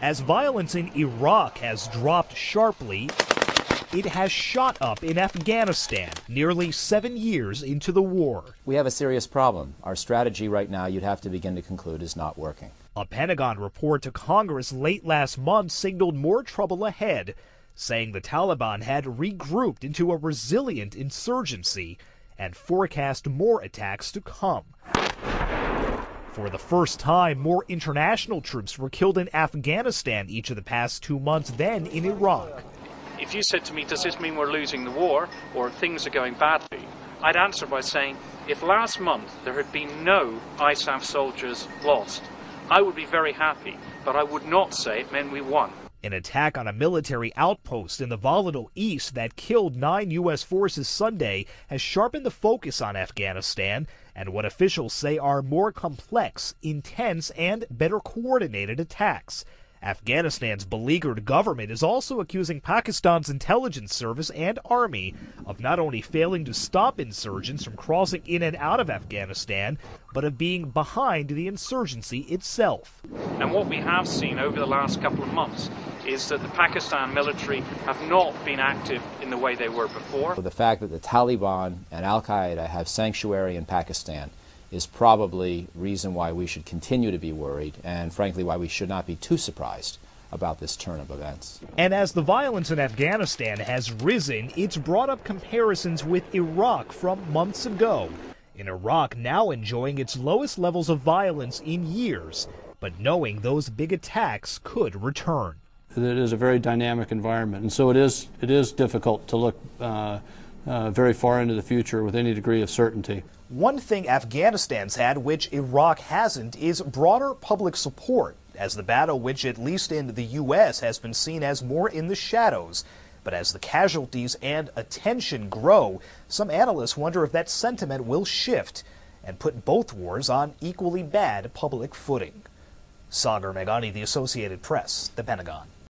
As violence in Iraq has dropped sharply, it has shot up in Afghanistan nearly 7 years into the war. We have a serious problem. Our strategy right now, you'd have to begin to conclude, is not working. A Pentagon report to Congress late last month signaled more trouble ahead, saying the Taliban had regrouped into a resilient insurgency and forecast more attacks to come. For the first time, more international troops were killed in Afghanistan each of the past 2 months than in Iraq. If you said to me, does this mean we're losing the war or things are going badly? I'd answer by saying, if last month there had been no ISAF soldiers lost, I would be very happy, but I would not say it meant we won. An attack on a military outpost in the volatile east that killed 9 U.S. forces Sunday has sharpened the focus on Afghanistan and what officials say are more complex, intense, and better coordinated attacks. Afghanistan's beleaguered government is also accusing Pakistan's intelligence service and army of not only failing to stop insurgents from crossing in and out of Afghanistan, but of being behind the insurgency itself. And what we have seen over the last couple of months is that the Pakistan military have not been active in the way they were before. The fact that the Taliban and Al-Qaeda have sanctuary in Pakistan is probably reason why we should continue to be worried, and frankly why we should not be too surprised about this turn of events. And as the violence in Afghanistan has risen, it's brought up comparisons with Iraq from months ago. In Iraq now enjoying its lowest levels of violence in years, but knowing those big attacks could return. It is a very dynamic environment, and so it is difficult to look very far into the future with any degree of certainty. One thing Afghanistan's had, which Iraq hasn't, is broader public support, as the battle, which at least in the U.S. has been seen as more in the shadows. But as the casualties and attention grow, some analysts wonder if that sentiment will shift and put both wars on equally bad public footing. Sagar Meghani, The Associated Press, The Pentagon.